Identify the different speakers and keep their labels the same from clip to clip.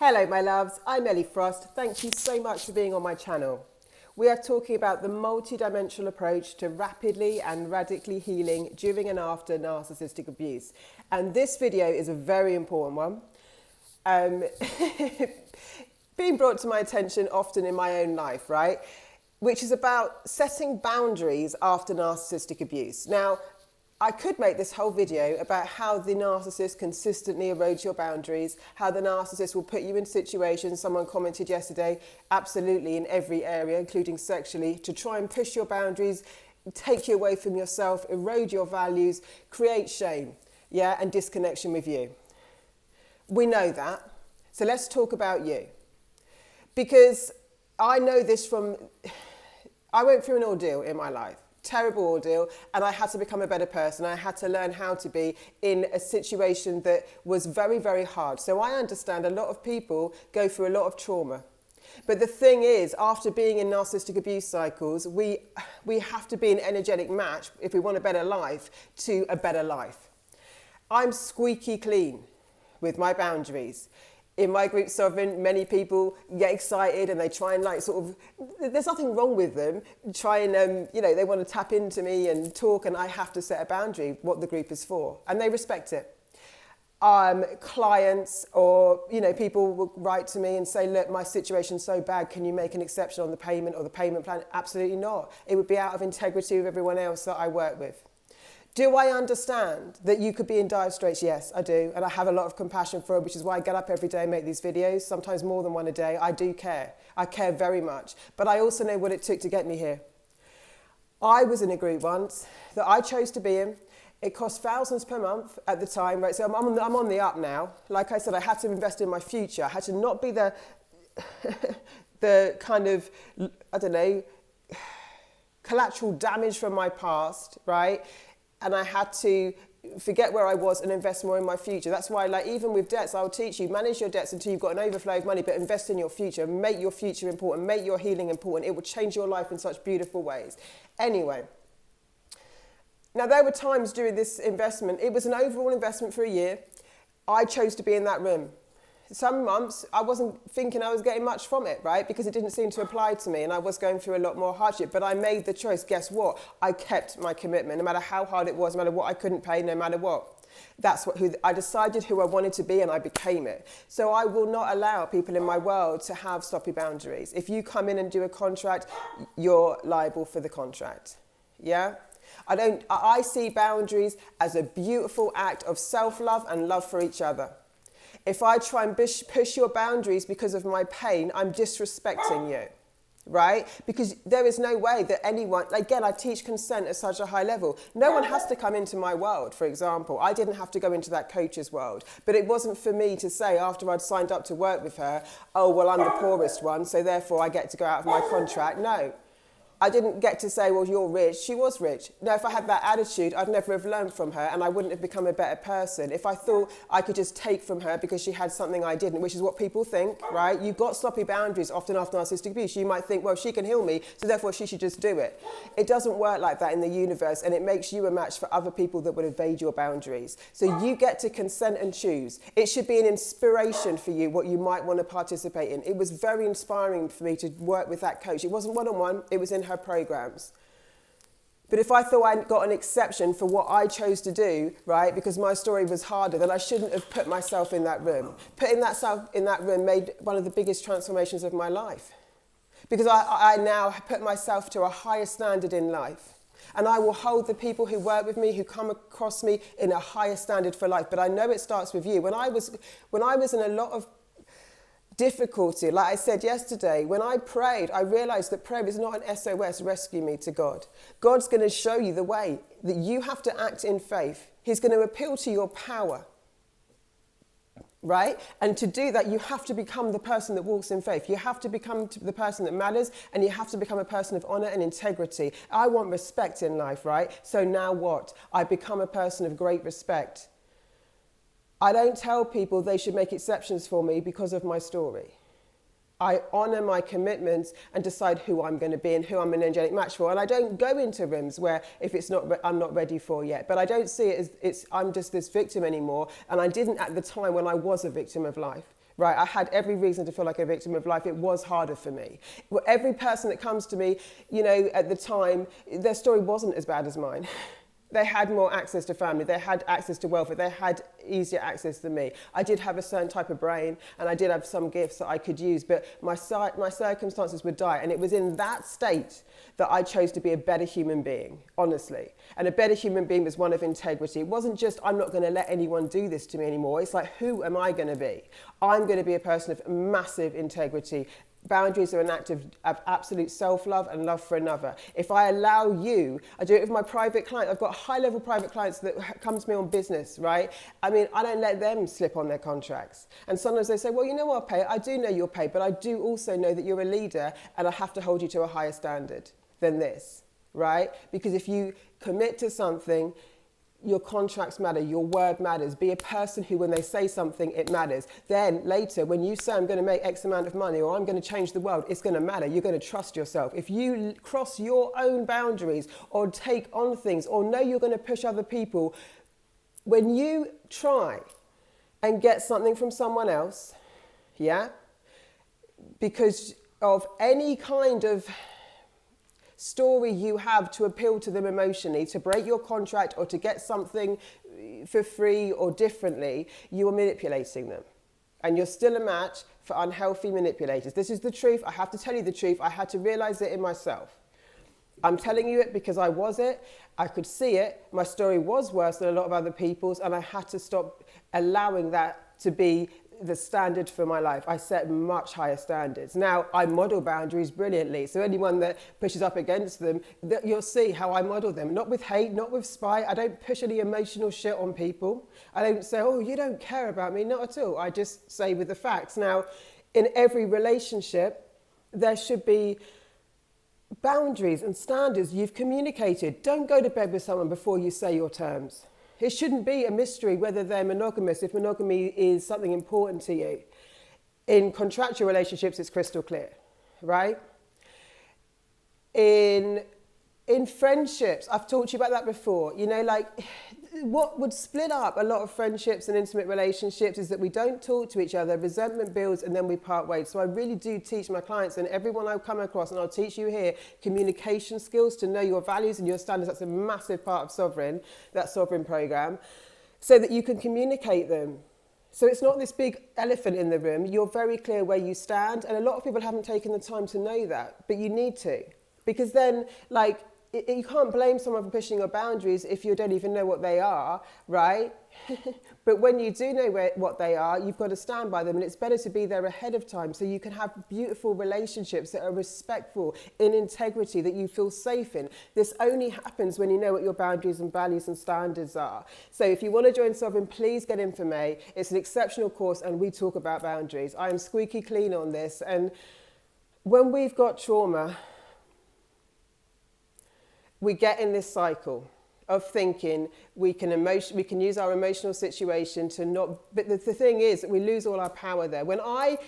Speaker 1: Hello my loves, I'm Ellie Frost. Thank you so much for being on my channel. We are talking about the multi-dimensional approach to rapidly and radically healing during and after narcissistic abuse. And this video is a very important one. Being brought to my attention often in my own life, right? Which is about setting boundaries after narcissistic abuse. Now, I could make this whole video about how the narcissist consistently erodes your boundaries, how the narcissist will put you in situations, someone commented yesterday, absolutely in every area, including sexually, to try and push your boundaries, take you away from yourself, erode your values, create shame, yeah, and disconnection with you. We know that. So let's talk about you. Because I know this from, I went through an ordeal in my life. Terrible ordeal, and I had to become a better person. I had to learn how to be in a situation that was very, very hard. So I understand a lot of people go through a lot of trauma. But the thing is, after being in narcissistic abuse cycles, we have to be an energetic match, if we want a better life, to a better life. I'm squeaky clean with my boundaries. In my group Sovereign, many people get excited and they try and like sort of, there's nothing wrong with them, try and, they want to tap into me and talk, and I have to set a boundary, what the group is for, and they respect it. Clients or, people will write to me and say, look, my situation's so bad, can you make an exception on the payment or the payment plan? Absolutely not. It would be out of integrity with everyone else that I work with. Do I understand that you could be in dire straits? Yes, I do. And I have a lot of compassion for it, which is why I get up every day and make these videos, sometimes more than one a day. I do care. I care very much. But I also know what it took to get me here. I was in a group once that I chose to be in. It cost thousands per month at the time, right? So I'm on the up now. Like I said, I had to invest in my future. I had to not be the kind of, collateral damage from my past, right? And I had to forget where I was and invest more in my future. That's why, even with debts, I'll teach you, manage your debts until you've got an overflow of money, but invest in your future. Make your future important. Make your healing important. It will change your life in such beautiful ways. Anyway, now there were times during this investment, it was an overall investment for a year. I chose to be in that room. Some months, I wasn't thinking I was getting much from it, right? Because it didn't seem to apply to me and I was going through a lot more hardship. But I made the choice. Guess what? I kept my commitment, no matter how hard it was, no matter what I couldn't pay, no matter what. That's I decided who I wanted to be and I became it. So I will not allow people in my world to have sloppy boundaries. If you come in and do a contract, you're liable for the contract. Yeah? I see boundaries as a beautiful act of self-love and love for each other. If I try and push your boundaries because of my pain, I'm disrespecting you, right? Because there is no way that anyone, again, I teach consent at such a high level. No one has to come into my world, for example. I didn't have to go into that coach's world. But it wasn't for me to say after I'd signed up to work with her, oh, well, I'm the poorest one, so therefore I get to go out of my contract. No. I didn't get to say, well, you're rich. She was rich. Now, if I had that attitude, I'd never have learned from her and I wouldn't have become a better person. If I thought I could just take from her because she had something I didn't, which is what people think, right? You've got sloppy boundaries often after narcissistic abuse. You might think, well, she can heal me, so therefore she should just do it. It doesn't work like that in the universe, and it makes you a match for other people that would evade your boundaries. So you get to consent and choose. It should be an inspiration for you, what you might want to participate in. It was very inspiring for me to work with that coach. It wasn't one-on-one, it was in her programs. But if I thought I got an exception for what I chose to do, right, because my story was harder, then I shouldn't have put myself in that room. Putting myself in that room made one of the biggest transformations of my life. Because I now put myself to a higher standard in life. And I will hold the people who work with me, who come across me, in a higher standard for life. But I know it starts with you. When I was in a lot of difficulty, like I said yesterday, when I prayed, I realized that prayer is not an SOS, rescue me to God. God's going to show you the way that you have to act in faith. He's going to appeal to your power, right? And to do that, you have to become the person that walks in faith. You have to become the person that matters, and you have to become a person of honor and integrity. I want respect in life, right? So now what? I become a person of great respect. I don't tell people they should make exceptions for me because of my story. I honor my commitments and decide who I'm going to be and who I'm an energetic match for. And I don't go into rooms where if it's not, I'm not ready for yet. But I don't see it as I'm just this victim anymore. And I didn't at the time when I was a victim of life. right? I had every reason to feel like a victim of life. It was harder for me. Well, every person that comes to me, you know, at the time, their story wasn't as bad as mine. They had more access to family, they had access to welfare, they had easier access than me. I did have a certain type of brain and I did have some gifts that I could use, but my circumstances were dire, and it was in that state that I chose to be a better human being, honestly. And a better human being was one of integrity. It wasn't just, I'm not going to let anyone do this to me anymore. It's like, who am I going to be? I'm going to be a person of massive integrity. Boundaries are an act of absolute self-love and love for another. If I allow you, I do it with my private client. I've got high-level private clients that come to me on business, right? I mean, I don't let them slip on their contracts. And sometimes they say, well, you know what, pay? I do know you'll pay, but I do also know that you're a leader and I have to hold you to a higher standard than this, right? Because if you commit to something, your contracts matter, your word matters. Be a person who, when they say something, it matters. Then later, when you say, I'm going to make X amount of money or I'm going to change the world, it's going to matter. You're going to trust yourself. If you cross your own boundaries or take on things or know you're going to push other people, when you try and get something from someone else, yeah, because of any kind of story you have to appeal to them emotionally, to break your contract or to get something for free or differently, you are manipulating them. And you're still a match for unhealthy manipulators. This is the truth. I have to tell you the truth. I had to realize it in myself. I'm telling you it because I was it. I could see it. My story was worse than a lot of other people's, and I had to stop allowing that to be the standard for my life. I set much higher standards. Now, I model boundaries brilliantly. So anyone that pushes up against them, you'll see how I model them. Not with hate, not with spite. I don't push any emotional shit on people. I don't say, oh, you don't care about me. Not at all. I just say with the facts. Now, in every relationship, there should be boundaries and standards you've communicated. Don't go to bed with someone before you say your terms. It shouldn't be a mystery whether they're monogamous, if monogamy is something important to you. In contractual relationships, it's crystal clear, right? In friendships, I've talked to you about that before, you know, like what would split up a lot of friendships and intimate relationships is that we don't talk to each other, resentment builds, and then we part ways. So I really do teach my clients and everyone I come across, and I'll teach you here, communication skills to know your values and your standards. That's a massive part of that Sovereign program, so that you can communicate them. So it's not this big elephant in the room. You're very clear where you stand, and a lot of people haven't taken the time to know that, but you need to. Because then, like, you can't blame someone for pushing your boundaries if you don't even know what they are, right? But when you do know what they are, you've got to stand by them, and it's better to be there ahead of time so you can have beautiful relationships that are respectful, in integrity, that you feel safe in. This only happens when you know what your boundaries and values and standards are. So if you want to join Sovereign, please get Informe. It's an exceptional course, and we talk about boundaries. I am squeaky clean on this, and when we've got trauma, we get in this cycle of thinking we can use our emotional situation to not, but the thing is that we lose all our power there. When I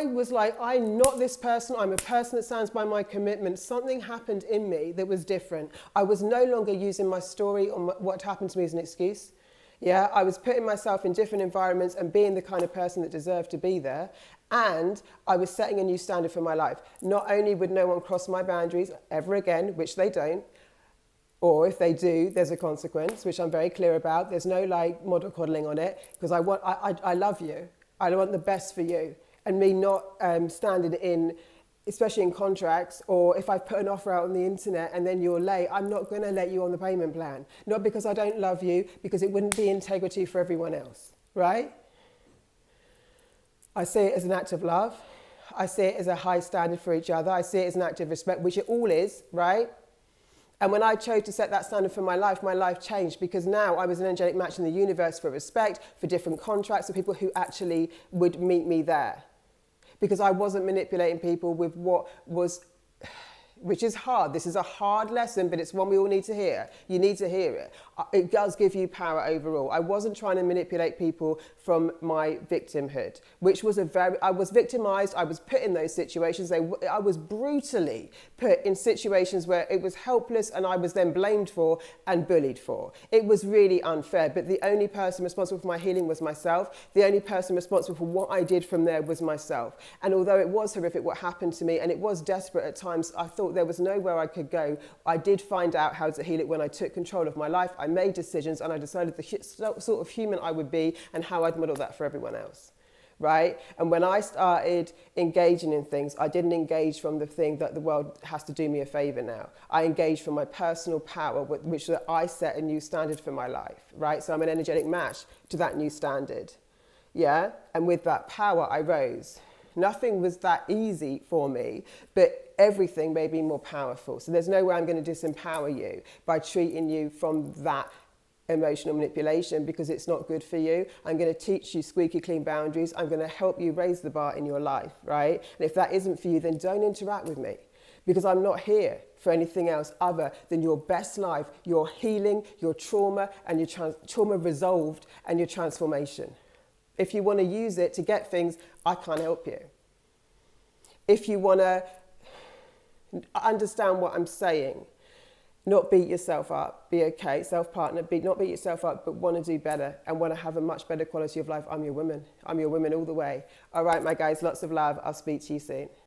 Speaker 1: was like, I'm not this person, I'm a person that stands by my commitment, something happened in me that was different. I was no longer using my story or what happened to me as an excuse. Yeah, I was putting myself in different environments and being the kind of person that deserved to be there. And I was setting a new standard for my life. Not only would no one cross my boundaries ever again, which they don't, or if they do, there's a consequence, which I'm very clear about. There's no like model coddling on it, because I love you. I want the best for you. And me not standing in, especially in contracts, or if I put an offer out on the internet and then you're late, I'm not going to let you on the payment plan. Not because I don't love you, because it wouldn't be integrity for everyone else, right? I see it as an act of love. I see it as a high standard for each other. I see it as an act of respect, which it all is, right? And when I chose to set that standard for my life changed, because now I was an angelic match in the universe for respect, for different contracts, for people who actually would meet me there. Because I wasn't manipulating people with what was, which is hard. This is a hard lesson, but it's one we all need to hear. You need to hear it. it does give you power overall. I wasn't trying to manipulate people from my victimhood, which was I was victimized, I was put in those situations, I was brutally put in situations where it was helpless and I was then blamed for and bullied for. It was really unfair, but the only person responsible for my healing was myself. The only person responsible for what I did from there was myself. And although it was horrific what happened to me, and it was desperate at times, I thought there was nowhere I could go. I did find out how to heal it when I took control of my life. I made decisions and I decided the sort of human I would be and how I'd model that for everyone else. Right? And when I started engaging in things, I didn't engage from the thing that the world has to do me a favor now. I engaged from my personal power, which that I set a new standard for my life, right? So I'm an energetic match to that new standard. Yeah? And with that power, I rose. Nothing was that easy for me, but everything made me more powerful. So there's no way I'm going to disempower you by treating you from that emotional manipulation, because it's not good for you. I'm going to teach you squeaky clean boundaries. I'm going to help you raise the bar in your life, right? And if that isn't for you, then don't interact with me, because I'm not here for anything else other than your best life, your healing, your trauma, and your trauma resolved, and your transformation. If you want to use it to get things, I can't help you. If you want to understand what I'm saying, not beat yourself up, be okay, self-partner, not beat yourself up, but want to do better and want to have a much better quality of life, I'm your woman. I'm your woman all the way. All right, my guys, lots of love. I'll speak to you soon.